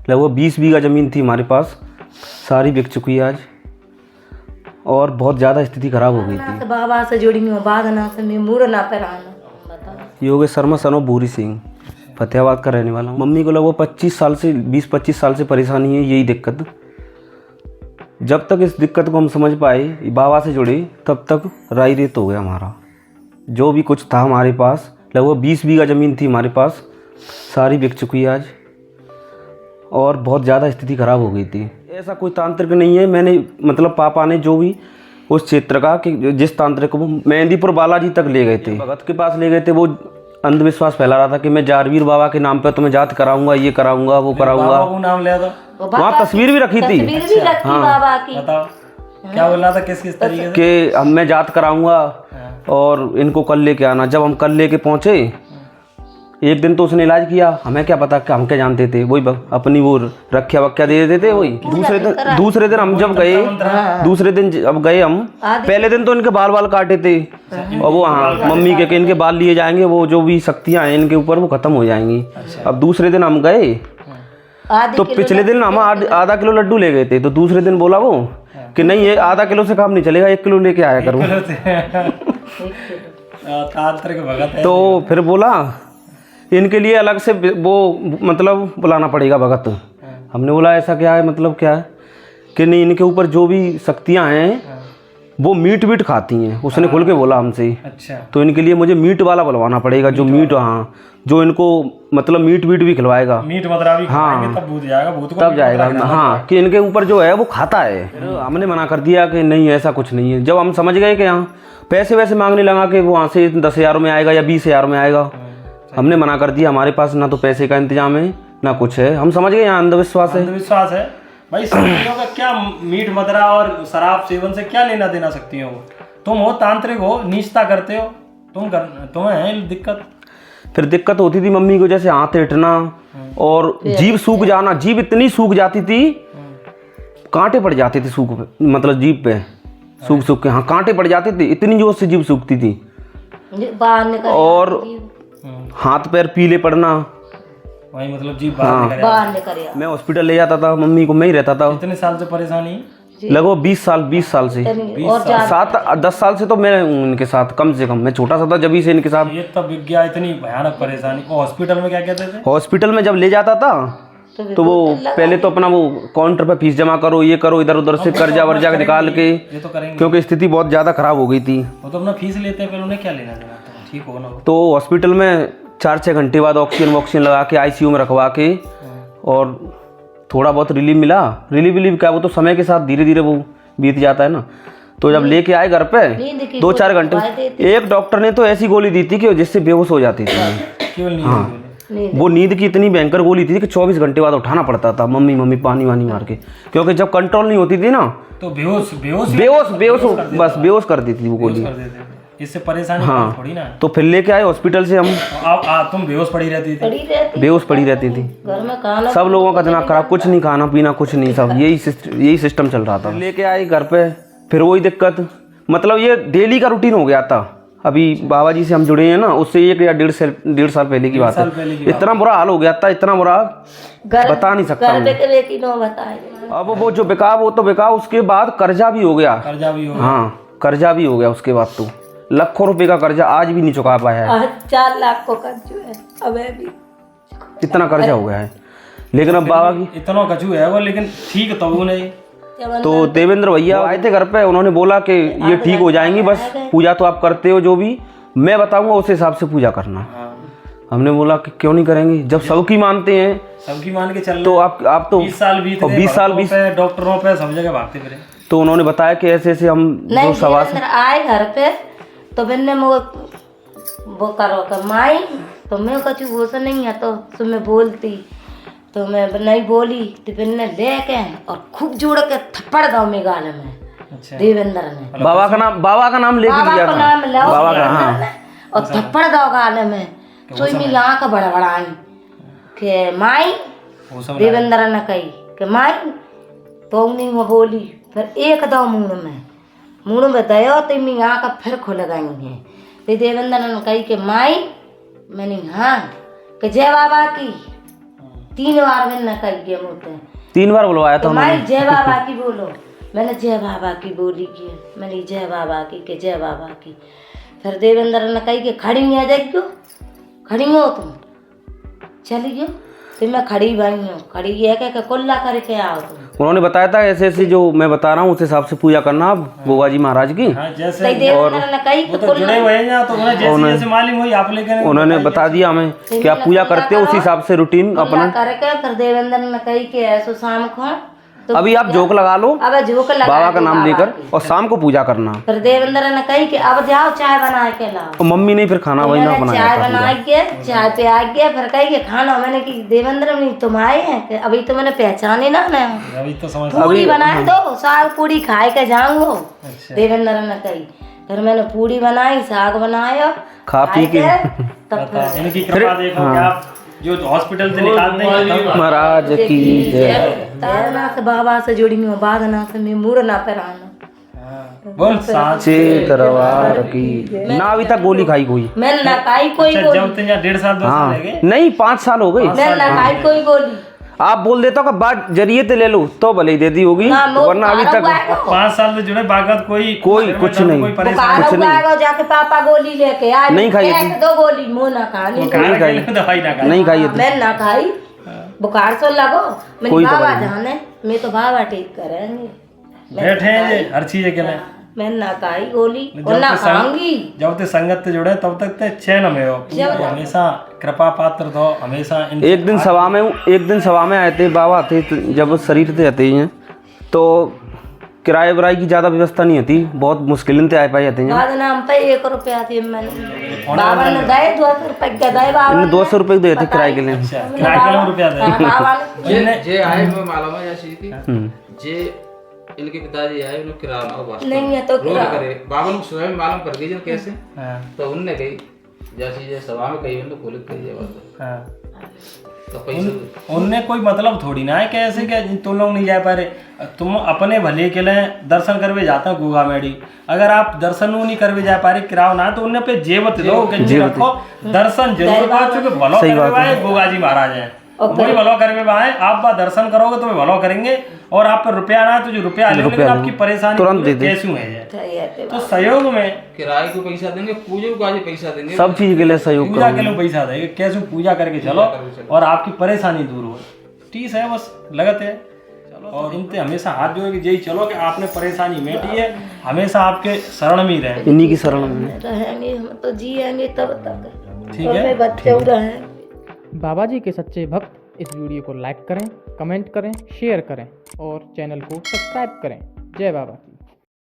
लगभग 20 बीघा ज़मीन थी हमारे पास, सारी बिक चुकी है आज और बहुत ज़्यादा स्थिति खराब हो गई थी। बाबा से जुड़ी हूँ, बाद ना से मैं मुड़ ना पराना। योगेश शर्मा सन ऑफ भूरी सिंह, फतेहाबाद का रहने वाला हूँ। मम्मी को लगभग 25 साल से 20-25 साल से परेशानी है, यही दिक्कत। जब तक इस दिक्कत को हम समझ पाए, बाबा से जुड़े, तब तक राई रेत हो गया हमारा। जो भी कुछ था हमारे पास, लगभग 20 बीघा ज़मीन थी हमारे पास, सारी बिक चुकी है आज और बहुत ज़्यादा स्थिति खराब हो गई थी। ऐसा कोई तांत्रिक नहीं है, मैंने मतलब पापा ने जो भी उस क्षेत्र का कि जिस तांत्रिक को मेहंदीपुर बालाजी तक ले गए थे, भगत के पास ले गए थे, वो अंधविश्वास फैला रहा था कि मैं जारवीर बाबा के नाम पे तुम्हें जात कराऊंगा, ये कराऊंगा, वो कराऊंगा। वो नाम लिया था, वहाँ तस्वीर भी रखी थी। हाँ, बाबा की। बताओ क्या बोल रहा था, किस किस तरीके से कि हम मैं जात कराऊंगा और इनको कल लेके आना। जब हम कल लेके पहुँचे, एक दिन तो उसने इलाज किया, हमें क्या पता कि हम क्या जानते थे, वही अपनी वो रक्षा वक्या दे देते थे वही। दूसरे दिन हम जब गए, दूसरे दिन जब गए हम, पहले दिन तो इनके बाल काटे थे और वो हाँ मम्मी के इनके बाल लिए जाएंगे, वो जो भी शक्तियाँ हैं इनके ऊपर वो खत्म हो जाएंगी। अब दूसरे दिन हम गए तो पिछले दिन हम आधा किलो लड्डू ले गए थे, तो दूसरे दिन बोला वो कि नहीं ये आधा किलो से काम नहीं चलेगा, 1 किलो लेके आया करो। तांत्रिक भगत है। तो फिर बोला इनके लिए अलग से वो मतलब बुलाना पड़ेगा भगत। हमने बोला ऐसा क्या है, मतलब क्या है कि नहीं, इनके ऊपर जो भी शक्तियाँ हैं वो मीट खाती हैं, उसने खुल के बोला हमसे। अच्छा, तो इनके लिए मुझे मीट वाला बुलवाना पड़ेगा, जो मीट, हाँ जो इनको मतलब मीट भी खिलवाएगा, मीट मदरा भी हाँ तब भूत जाएगा, भूत को तब जाएगा। हाँ कि इनके ऊपर जो है वो खाता है। हमने मना कर दिया कि नहीं ऐसा कुछ नहीं है। जब हम समझ गए कि यहाँ पैसे वैसे मांगने लगा कि वहाँ से 10,000 में आएगा या 20,000 में आएगा, हमने मना कर दिया। हमारे पास ना तो पैसे का इंतजाम है ना कुछ है, हम समझ गए यहाँ अंधविश्वास है भाई। शक्तियों का क्या मीट मदरा और शराब सेवन से क्या लेना देना शक्तियों को? तुम हो तांत्रिक हो, नीचता करते हो, तुम्हें है दिक्कत। फिर दिक्कत होती थी मम्मी को, जैसे हाथ ऐंठना और जीभ सूख जाना। जीभ इतनी सूख जाती थी, कांटे पड़ जाते थे सूख पे, मतलब जीभ पे सूख के, हाँ कांटे पड़ जाते थे, इतनी जोर से जीभ सूखती थी। और हाथ पैर पीले पड़ना, वही मतलब जीभ बाहर निकल। मैं हॉस्पिटल ले जाता था मम्मी को, मैं ही रहता था। कितने साल से परेशानी? लगभग 20 साल से, 7-10 साल से तो मैं हूँ इनके साथ, कम से कम। मैं छोटा सा था जब से इनके साथ। ये तब विज्ञा इतनी भयानक परेशानी। हॉस्पिटल में क्या कहते थे? हॉस्पिटल में जब ले जाता था तो वो पहले तो अपना वो काउंटर पे फीस जमा करो, ये करो, इधर उधर से कर्जा वर्जा निकाल के, ये तो करेंगे क्योंकि स्थिति बहुत ज़्यादा खराब हो गई थी। वो तो अपना फीस लेते हैं, फिर उन्हें क्या लेना देना, ठीक हो ना। तो हॉस्पिटल में 4-6 घंटे बाद ऑक्सीजन लगा के ICU में रखवा के, और थोड़ा बहुत रिलीफ मिला। रिलीफ क्या, वो तो समय के साथ धीरे धीरे वो बीत जाता है ना। तो जब लेके आए घर पे 2-4 घंटे, एक डॉक्टर ने तो ऐसी गोली दी थी कि जिससे बेहोश हो जाती थी। हाँ वो नींद की इतनी भयंकर गोली थी कि 24 घंटे बाद उठाना पड़ता था, मम्मी पानी वानी मार के, क्योंकि जब कंट्रोल नहीं होती थी ना तो बेहोश बस बेहोश कर देती थी वो गोली। इससे परेशानी थोड़ी ना। तो फिर लेके आए हॉस्पिटल से हम। तुम बेहोश पड़ी रहती थी? बेहोश पड़ी रहती थी। सब लोगों का दिमाग खराब, कुछ नहीं खाना पीना कुछ नहीं, सब यही सिस्टम चल रहा था। लेके आए घर पे, फिर वही दिक्कत, मतलब ये डेली का रूटीन हो गया था। अभी बाबा जी से हम जुड़े हैं ना, उससे 1 या 1.5 साल पहले की बात है। इतना बुरा हाल हो गया था, इतना बुरा बता नहीं सकता। अब वो जो बिका वो तो बिका, उसके बाद कर्जा भी हो गया। हाँ कर्जा भी हो गया उसके बाद, तो लाखों रुपए का कर्जा आज भी नहीं चुका पाया है। 4 लाख को कर्ज है अबे भी, इतना कर्जा हो गया है। लेकिन अब बाबा की इतना कचू है वो, लेकिन ठीक तो वो नहीं। तो देवेंद्र भैया आए थे घर पे, उन्होंने बोला कि ये ठीक हो जाएंगी, बस पूजा तो आप करते हो, जो भी मैं बताऊंगा उस हिसाब से पूजा करना। हमने बोला कि क्यों नहीं करेंगे, जब सबकी मानते हैं, सबकी मान के चल, तो आप तो 20 साल बीत गए, 20 साल डॉक्टरों पे सब जगह भागते फिरे। तो उन्होंने बताया कि ऐसे ऐसे हम जो सवाल आए घर पे, तो मैंने वो करो कर माई, तो मैं कछु वो से नहीं है, तो तुम्हें बोलती, तो मैं नहीं बोली, तो फिर ने लेके और खूब जोड़ के थप्पड़ दो मेरे गाल में। अच्छा। देवेंद्र ने बाबा का नाम लेके दिया था, बाबा का, हाँ, और थप्पड़ दो गाल में, तो मेरी आँख बड़बड़ाई के माई, देवेंद्र ने कही कि माई, तो नहीं वो बोली, फिर एक दो मुँह में दयो, तो मेरी आँख फिर खुल गई हैं। तो देवेंद्र ने कही कि माई, मैंने हाँ, कि जय बाबा की, 3 बार मैंने कही गया मुझे 3 बार बुलवाया था तो उन्होंने। माई जय बाबा की बोलो, मैंने जय बाबा की बोली की, मैंने जय बाबा की के जय बाबा की। फिर देवेंद्र ने कही कि खड़ी आ जाइयो, खड़ी हो तुम, चली गयो। तो मैं खड़ी भाई हूँ, खड़ी है क्या कुल्ला करके आओ तुम। उन्होंने बताया था ऐसे ऐसे जो मैं बता रहा हूँ उस हिसाब से पूजा करना आप गोगा जी महाराज की। हाँ, जैसे तो देवेंद्र ने कही वो तो जुड़े हुए हैं ना, तो उन्हें जैसे जैसे मालूम हुई आप लेकर उन्होंने बता दिया हमें कि आप पूजा करते हो उस हिसाब से रूटीन अपना। करके फिर देवेंद्र ने कही कि ऐसो शाम को तो अभी आप जोक लगा लो अब झोंक लगा बाबा का दो नाम बाबा लेकर की। और शाम को पूजा करना। फिर देवेंद्र ने कही कि अब जाओ चाय बना के लाओ। और मम्मी ने फिर खाना वही ना मैंने बनाया चाय था बना पूरा। के चाय पे आ गया। फिर कही कि खाना मैंने कि देवेंद्र में तुम आए हैं कि अभी तो मैंने पहचाने ना मैं अभी तो समझ पूरी बनाए दो, साग पूरी खाए के जाऊंगो। अच्छा। देवेंद्र ने कही। फिर मैंने पूरी बनाई, साग बनाया, खा पी के तब फिर इनकी कृपा देखो कि आप जो हॉस्पिटल से निकालते हैं महाराज की जय। तारनाथ बाबा से जुड़ी हूँ, बादनाथ में मुड़ना पराना। बोल साँच चे दरबार की ना अभी तक गोली खाई कोई। मैंने ना खाई कोई अच्छा, गोली, जब तुम यहाँ 1.5 साल 2 साल हाँ लगे नहीं 5 साल हो गई। मैंने ना खाई कोई गोली। आप बोल देता हो कि बात जरिए से ले लो तो भले ही दे दी होगी, ना मुँह वरना अभी तक 5 साल से जुड़े बागत कोई कुछ नहीं। कोई परेशानी बुखार हुआ है, जाके पापा गोली लेके आए, नहीं खाई एक दो गोली मुँह ना खानी। नहीं खाई। दवाई ना खाई। नहीं खाई है। मैंने ना खाई, बुखार तो लगो मैंने कोई बाबा दवाई नहीं। जाने, मैं तो बाबा ठीक करेंगे। बैठे हैं ये हर चीज के लिए। मैंने ना खाई गोली जब और ना तक संग- खाऊंगी। जब तक संगत से जुड़े तब तक ते चैन में हो, हमेशा कृपा पात्र दो, हमेशा एक दिन सभा में आए थे बाबा थे तो जब शरीर से आते हैं तो किराए वराए की ज़्यादा व्यवस्था नहीं होती, बहुत मुश्किल से आ पाए जाते हैं। बाद नाम पे 1 रुपया थी मैंने, बाबा ने दे 200 रुपये के दे बाबा इन्हें 200 रुपये दे थे किराए के लिए। अच्छा, किराए के लिए रुपया दे। बाबा ने जे आए मैं मालूम है जैसी थी हम्म। जे इनके पिताजी आए उन्हें किराया ना वास्ते नहीं है तो रोज करे बाबा ने स्वयं मालूम कर दीजिए कैसे। हाँ, तो उनने कही जैसी जे सभा में कही उन्होंने खोल कही बात हाँ। तो पैसे उनने कोई मतलब थोड़ी ना है कि ऐसे क्या तुम लोग नहीं जा पा रहे, तुम अपने भले के लिए दर्शन करवे जाते हो गोगा मेडी। अगर आप दर्शन नहीं करवे जा पा रहे किराओ ना तो उन्हें पे जेवत दो कि रखो दर्शन जरूर करो, चूंकि भलो करवे गोगा जी महाराज है वही भलो करवे बाए। आप बा दर्शन करोगे तो भलो करेंगे और आप पर रुपया ना तो जो रुपया ले लेकिन आपकी परेशानी तुरंत दे दे। कैसे है सही है। तो सहयोग में किराए को पैसा देंगे, पूजे को आज पैसा देंगे, सब चीज के लिए सहयोग पूजा करो। के लिए पैसा देंगे, कैसे पूजा करके चलो और आपकी परेशानी दूर हो। ठीक है, बस लगत है चलो। और इनसे हमेशा हाथ जोड़ के यही चलो कि आपने परेशानी मेटी है, हमेशा आपके शरण में ही रहे। इन्हीं की शरण में रहेंगे हम तो जिएंगे तब तक, ठीक है। बच्चे रहेंगे। बाबा जी के सच्चे भक्त इस वीडियो को लाइक करें, कमेंट करें, शेयर करें और चैनल को सब्सक्राइब करें। जय बाबा।